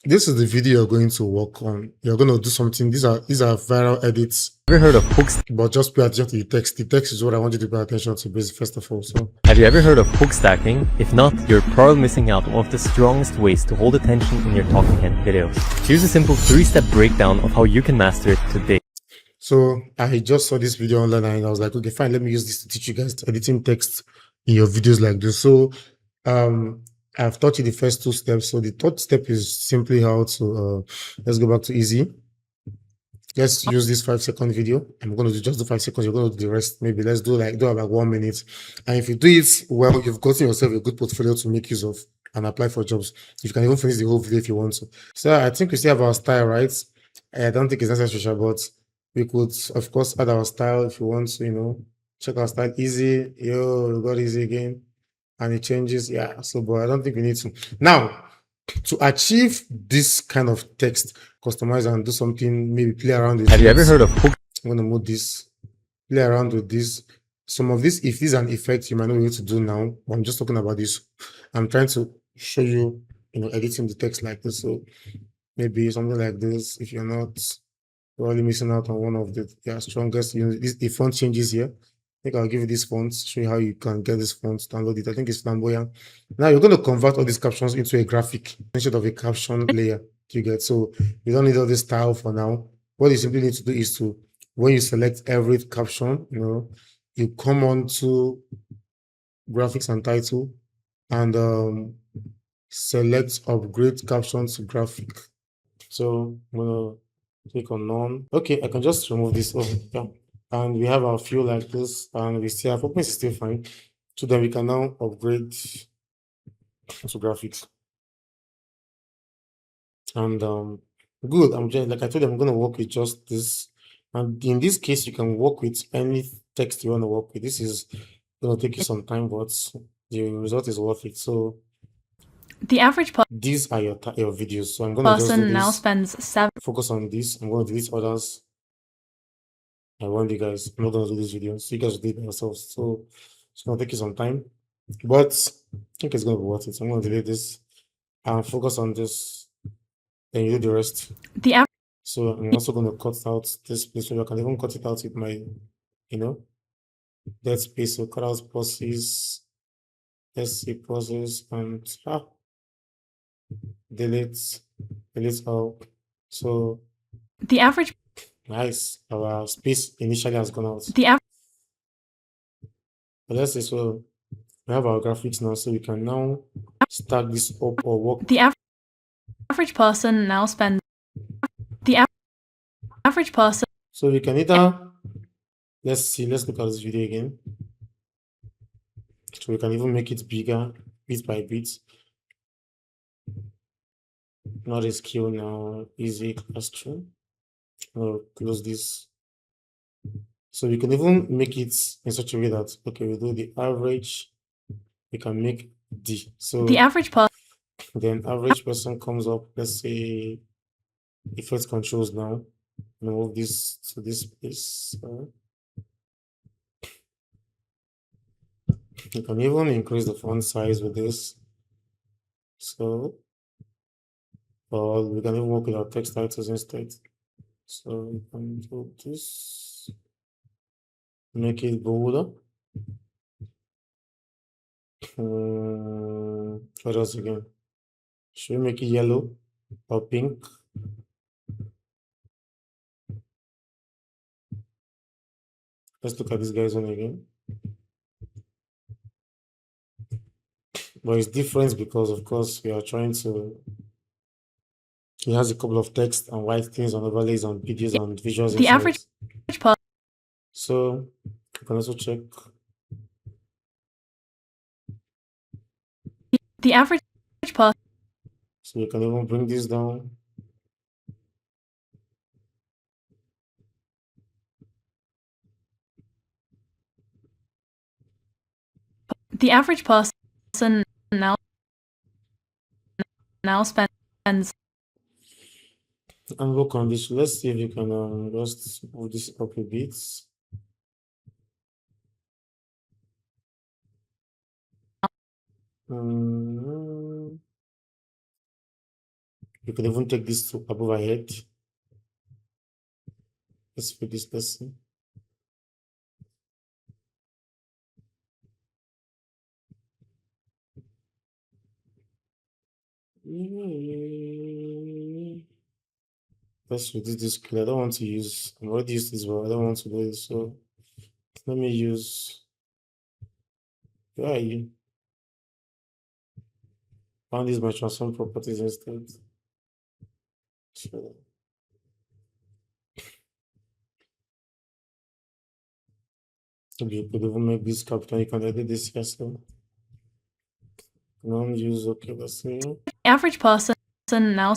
This is the video you're going to work on. You're going to do something. These are viral edits. Ever heard of hooks? But just pay attention to the text. The text is what I want you to pay attention to, basically, first of all. So Have you ever heard of hook stacking? If not, you're probably missing out on one of the strongest ways to hold attention in your talking head videos. Here's a simple 3-step breakdown of how you can master it today. So I just saw this video online and I was like, okay, fine, let me use this to teach you guys editing text in your videos like this. So I've taught you the first 2 steps. So the third step is simply how to let's go back to easy. Let's use this 5-second video. I'm going to do just the 5 seconds. You're going to do the rest. Maybe let's do about 1 minute. And if you do it well, you've gotten yourself a good portfolio to make use of and apply for jobs. You can even finish the whole video if you want to. So I think we still have our style, right? I don't think it's necessary, but we could, of course, add our style if you want to, check our style. Easy. Yo, we got easy again. And it changes. Yeah. So, but I don't think we need to. Now, to achieve this kind of text, customize and do something, maybe play around with it. Have you ever heard of hook? I'm gonna move this, play around with this. Some of this, if this is an effect, you might not be able to do now, but I'm just talking about this. I'm trying to show you, editing the text like this. So maybe something like this. If you're not probably missing out on one of the strongest, the font changes here. I think I'll give you this font, show you how you can get this font, download it. I think it's flamboyant. Now you're going to convert all these captions into a graphic instead of a caption layer. You get, so you don't need all this style for now. What you simply need to do is to, when you select every caption, you come on to graphics and title and select upgrade captions to graphic. So I'm gonna click on none. Okay, I can just remove this. Oh, yeah. And we have our few like this, and we still have open is still fine. So then we can now upgrade to graphics. And good. I'm just like I told you, I'm gonna work with just this. And in this case, you can work with any text you want to work with. This is gonna take you some time, but the result is worth it. So the average these are your videos. So I'm gonna just do person this. now spends 7. Focus on this. I'm gonna delete others. I warned you guys, I'm not gonna do this video, so you guys will do it yourselves. So it's gonna take you some time, but I think it's gonna be worth it. So I'm gonna delete this and focus on this, then you do the rest. So I'm also gonna cut out this place, so I can even cut it out with my, dead space. So cut out pauses, let's see pauses and delete all. So the average nice. Our space initially has gone out. But let's say so we have our graphics now, so we can now stack this up or work. The average person now spends average person. So you can either let's look at this video again. So we can even make it bigger bit by bit. Not a skill now, easy true. I'll close this. So we can even make it in such a way that we do the average, we can make D. So the average person, then average person comes up, let's say effect controls now. Move this to this place. You can even increase the font size with this. So or we can even work with our text titles instead. So we can do this, make it bolder. What else again? Should we make it yellow or pink? Let's look at this guy's one again. But it's different because, of course, we are trying to. He has a couple of text and white things on overlays on videos and visuals. The average person. So you can also check. The average person. So you can even bring this down. The average person now spends. And work on this. Let's see if you can just move this up a bit. You can even take this to above our head. Let's put this person. Let's reduce this screen. I don't want to use, I'm already used this, but I don't want to do it. So let me use, where are you? Found these my transform properties instead. So maybe you could even make this capital. You can edit this yourself. Non-use, okay, let's see. The average person now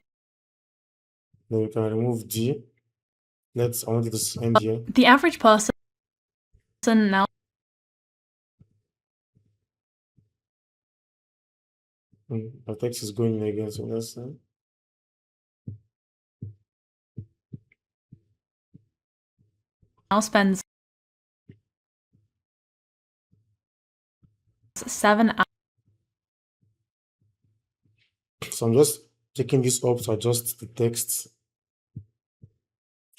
Then we can remove D. I want it to end here. the average person now Our text is going in again, so let's see. spends 7 hours. So I'm just taking this up to adjust the text,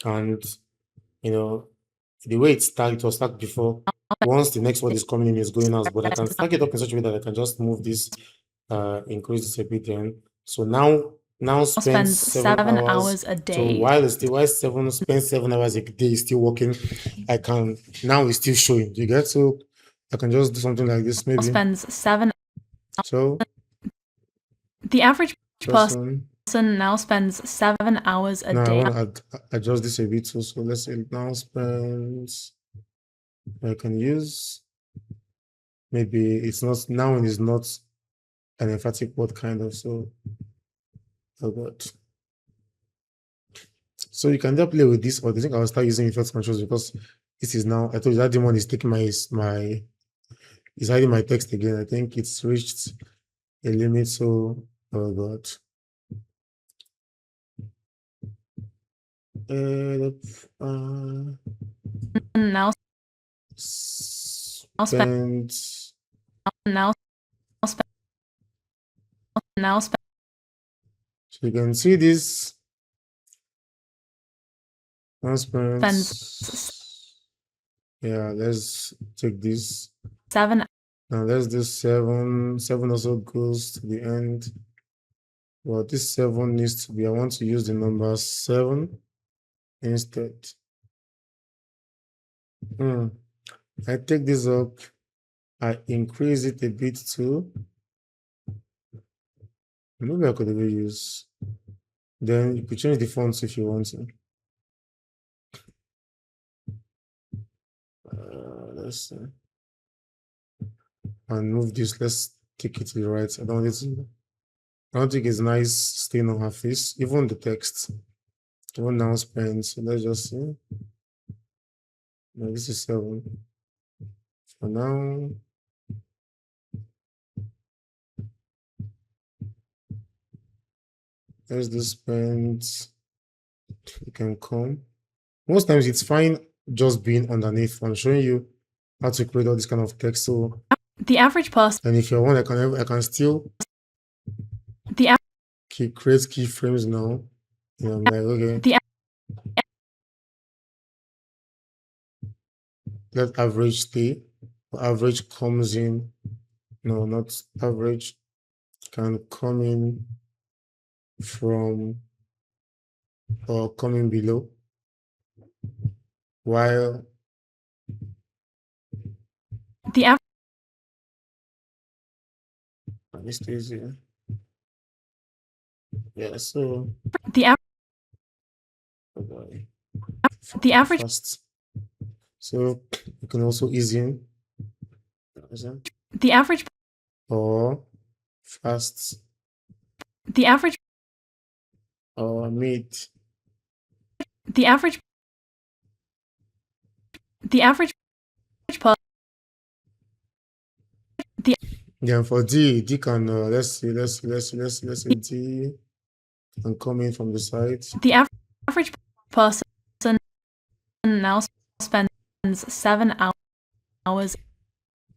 and the way it's stacked, it was stacked before. Once the next word is coming in, it's going out, but I can stack it up in such a way that I can just move this, increase this a bit. Then so now spends 7 hours a day. So while spends 7 hours a day is still working, I can now it's still showing. You get? So I can just do something like this maybe. Spends 7. So the average person now spends 7 hours a now day. I want to adjust this a bit. So let's say now spends. I can use maybe it's not now and is not an emphatic word kind of. So oh god. So you can just play with this, or do you think I'll start using effect controls because this is now I told you that demon is taking is hiding my text again. I think it's reached a limit, so oh god. Now spend so you can see this now spends. Yeah, let's take this 7. Now let's do 7. 7 also goes to the end. Well, this 7 needs to be, I want to use the number 7 instead. I take this up, I increase it a bit too. Maybe I could even use, then you could change the fonts if you want to. Let's see. And move this, let's take it to the right. I don't think it's nice staying on her face, even the text. One now spends, so let's just see. No, this is 7. For now, let's do spends. You can come. Most times it's fine just being underneath. I'm showing you how to create all this kind of text. So the average person, and if you want, I can still create keyframes now. Yeah, I'm like, okay. Let average stay. Average comes in. No, not average. Can come in from or coming below. While the average this is here. Yeah, so the average fast. So you can also ease in the average or fast the average or mid. The average person. Yeah, for D can let's say D can come in from the side. The average person now spends 7 hours.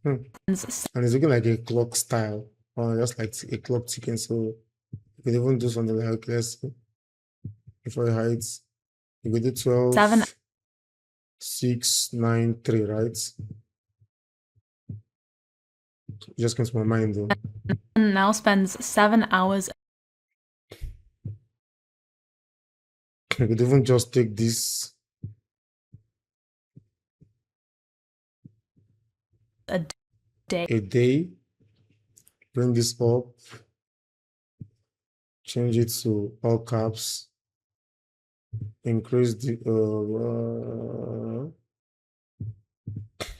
And it's looking like a clock style, or just like a clock ticking. So You could even do something like, let's see, before heights, you could do 12, 7 6, 9, 3, right? It just came to my mind though. now spends 7 hours You could even just take this a day. a day, bring this up, change it to all caps, increase the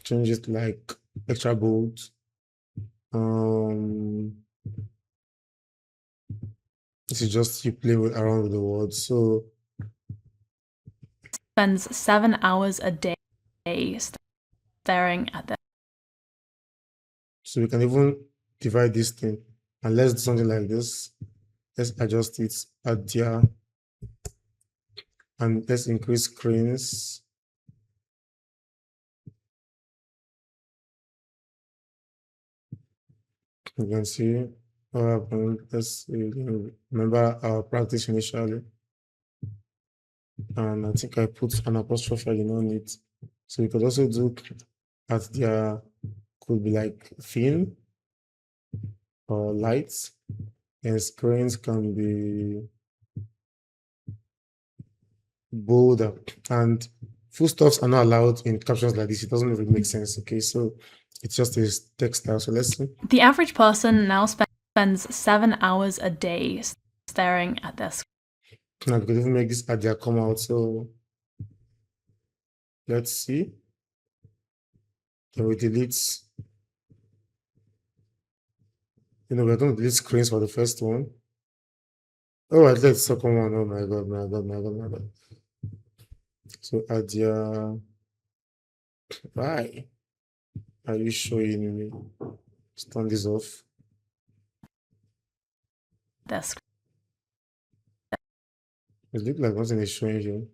change it like extra bold. This is just you play with around with the words. So Spends 7 hours a day staring at the so we can even divide this thing and let's do something like this. Let's adjust it at there and let's increase screens. You can see what happened. Let's remember our practice initially. And I think I put an apostrophe, I did not need. So we could also do at there could be like thin or lights, and screens can be bolder, and full stops are not allowed in captions like this. It doesn't really make sense. Okay, so it's just a text style. So let's see. The average person now spends 7 hours a day staring at their screen. Now we could even make this idea come out. So let's see. Then we delete. We're going to delete screens for the first one. Oh, I did the second one. Oh my god, my god, my god, my god. So idea. Why are you showing me? Let's turn this off. Their screen. It looks like nothing is showing you.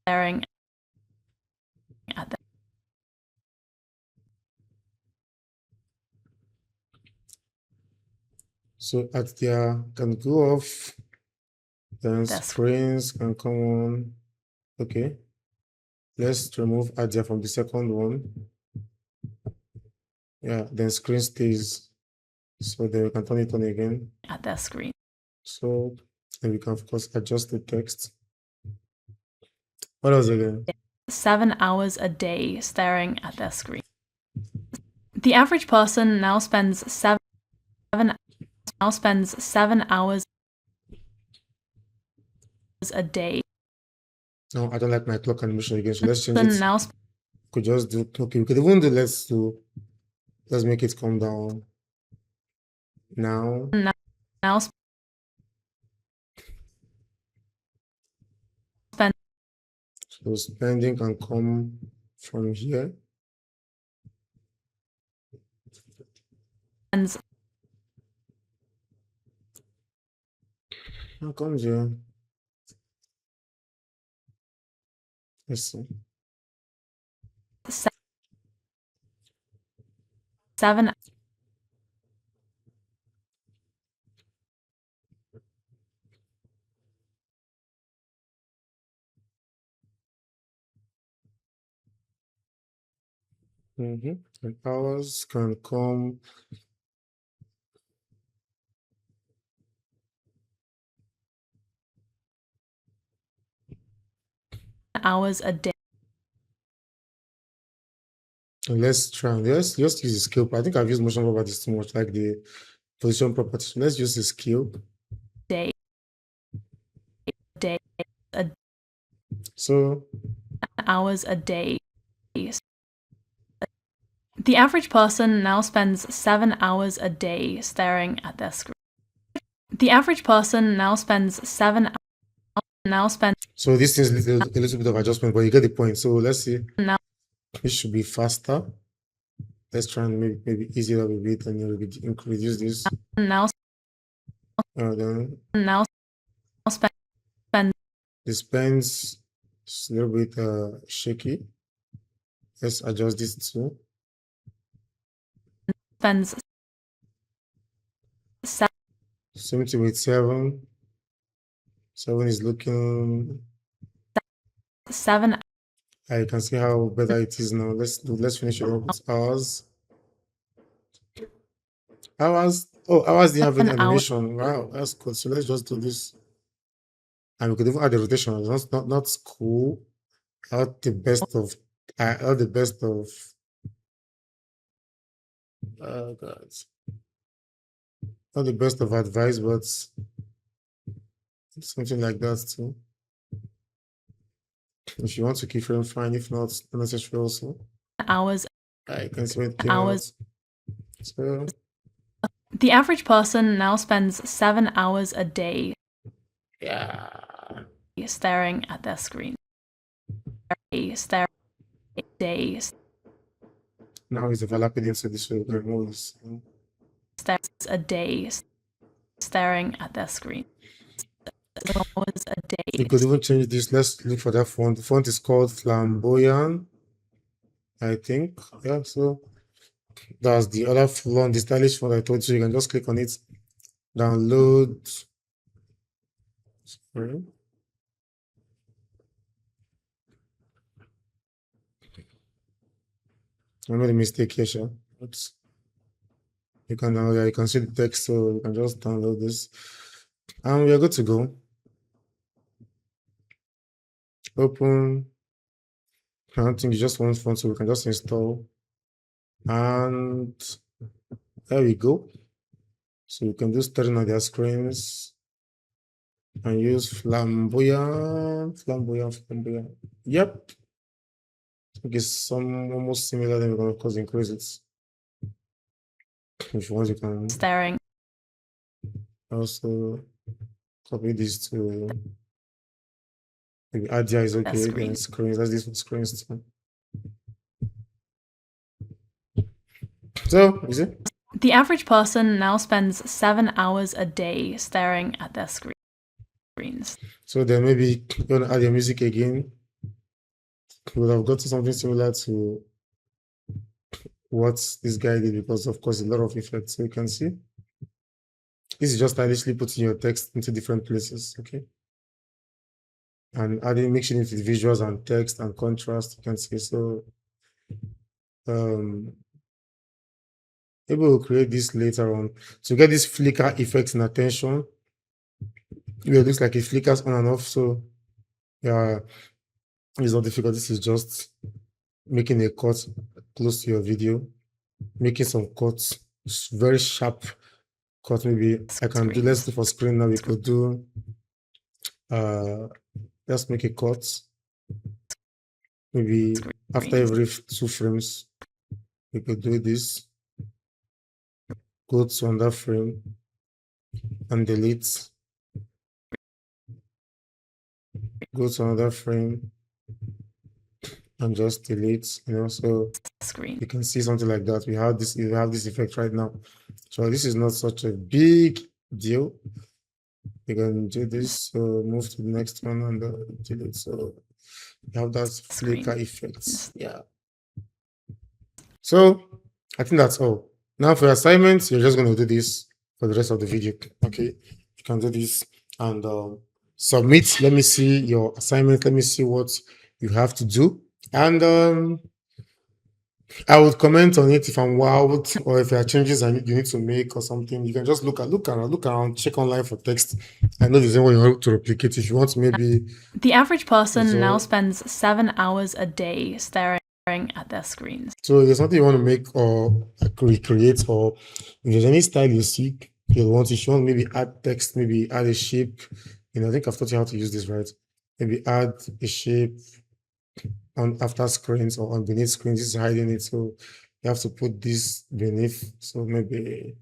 Staring at the So at there can go off, then That's- screens can come on. Okay. Let's remove Adia from the second one. Yeah, then screen stays. So then we can turn it on again. at their screen. So then we can of course adjust the text. What else again? 7 hours a day staring at their screen. The average person now spends 7 hours a day. No, I don't like my clock animation again. So let's change it. Now Could just do okay. We could even do let's make it come down. Now spend so spending can come from here. spends How comes here? Let's see. 7 And hours can come. hours a day. Let's try. Let's just use the scale. I think I've used motion properties too much, like the position properties. So let's use the scale. Day. So Hours a day. The average person now spends 7 hours a day staring at their screen. The average person now spends 7 so this is a little bit of adjustment, but you get the point. So let's see. Now It should be faster. Let's try and maybe easier a bit and reduce this. now Then spend this pen's a little bit shaky. Let's adjust this too. spends Same thing with 7. 7 is looking. 7 I can see how better it is now. Let's finish it up with hours. Hours. Oh, hours didn't have any 7 hours. animation. Wow, that's cool. So let's just do this. And we could even add the rotation. That's not cool. Not the best of not the best of God. Not the best of advice, but something like that too. If you want to keyframe, fine. If not, unnecessary also. Hours. I can see it Hours. So The average person now spends 7 hours a day yeah. staring at their screen. Staring days. Now it's developing into this way. Stares a day staring at their screen. Hours a day. You could even change this. Let's look for that font. The font is called Flamboyant, I think. Yeah, so that's the other font, the stylish font I told you. You can just click on it, download. Sorry. I made a mistake here, sure. But you can download, you can see the text, so you can just download this. And we are good to go. Open. I don't think you just want font, so we can just install. And there we go. So you can just turn on their screens and use flamboyant. Yep. I think it's some almost similar, then we're gonna of course increase it. If you want, you can Staring. also copy this to maybe Adia is okay, then screens. That's this for screens too. So, is it? The average person now spends 7 hours a day staring at their screens. So then maybe you want to add your music again. We would have got to something similar to what this guy did, because of course a lot of effects. So you can see this is just stylishly putting your text into different places, okay? And adding, mixing it with visuals and text and contrast, you can see. So maybe we'll create this later on to get this flicker effect in attention. It looks like it flickers on and off. So yeah, it's not difficult. This is just making a cut close to your video, making some cuts, very sharp cut. Maybe I can do, let's do for screen now. We could do let's make a cut maybe after every 2 frames. We could do this, go to another frame and delete, go to another frame and just delete, you know. So Screen. you can see something like that. We have this effect right now. So this is not such a big deal. You can do this, so move to the next one and delete. So you have that flicker effect. Yeah. So I think that's all. Now for assignments, you're just going to do this for the rest of the video. Okay, you can do this and submit. Let me see your assignment. Let me see what you have to do. And I would comment on it if I'm wowed, or if there are changes you need to make or something. You can just look around, check online for text. I know there's anyone you want to replicate. If you want, maybe the average person now spends 7 hours a day staring at their screens. So there's something you want to make or recreate, or if there's any style you seek, if you want to maybe add text, maybe add a shape. You know, I think I've taught you how to use this, right? Maybe add a shape on after screens or on beneath screens. This is hiding it, so you have to put this beneath. So maybe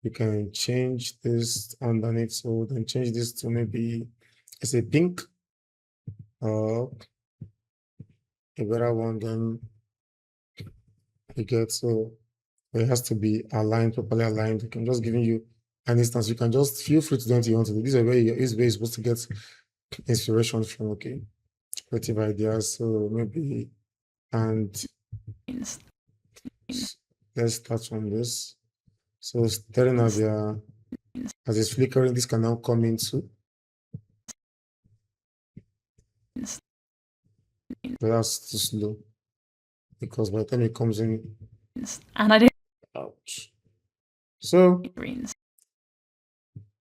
you can change this underneath. So then change this to maybe it's a pink or a better one than you get. So it has to be aligned, properly aligned. I'm just giving you an instance. You can just feel free to do what you want to do. This is where you're supposed to get inspiration from, okay? Creative ideas. So maybe, and let's start from this. So staring at their As it's flickering, this can now come into. But that's too slow because by the time it comes in, and I didn't ouch. So greens.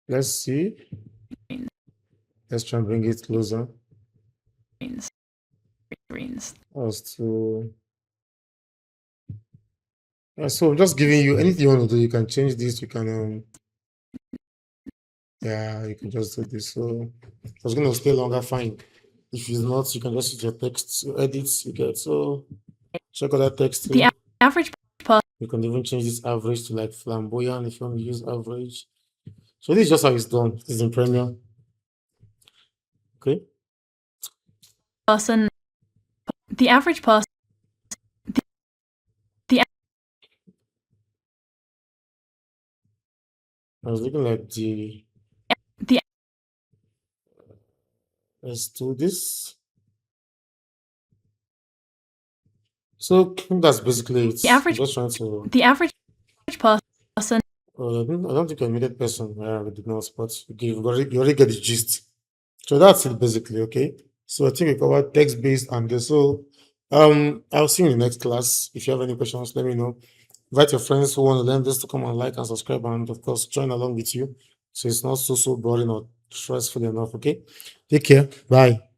let's see. Let's try and bring it closer. Greens. As to so I'm just giving you anything you want to do. You can change this. You can yeah, you can just do this. So if it's gonna stay longer, fine. If it's not, you can just use your text to edit. You get so check out that text The here. average person. You can even change this average to like flamboyant if you want to use average. So this is just how it's done. This is in Premiere. Okay. The average person. I was looking like the The let's do this. So that's basically it. The average- I'm just trying to. the average person. I don't think I made that person. We did not, but you already get the gist. So that's it basically. Okay. So I think we covered text based and this. So I'll see you in the next class. If you have any questions, let me know. Invite your friends who want to learn this to come and like and subscribe, and of course join along with you. So it's not so boring or stressful enough. Okay. Take care. Bye.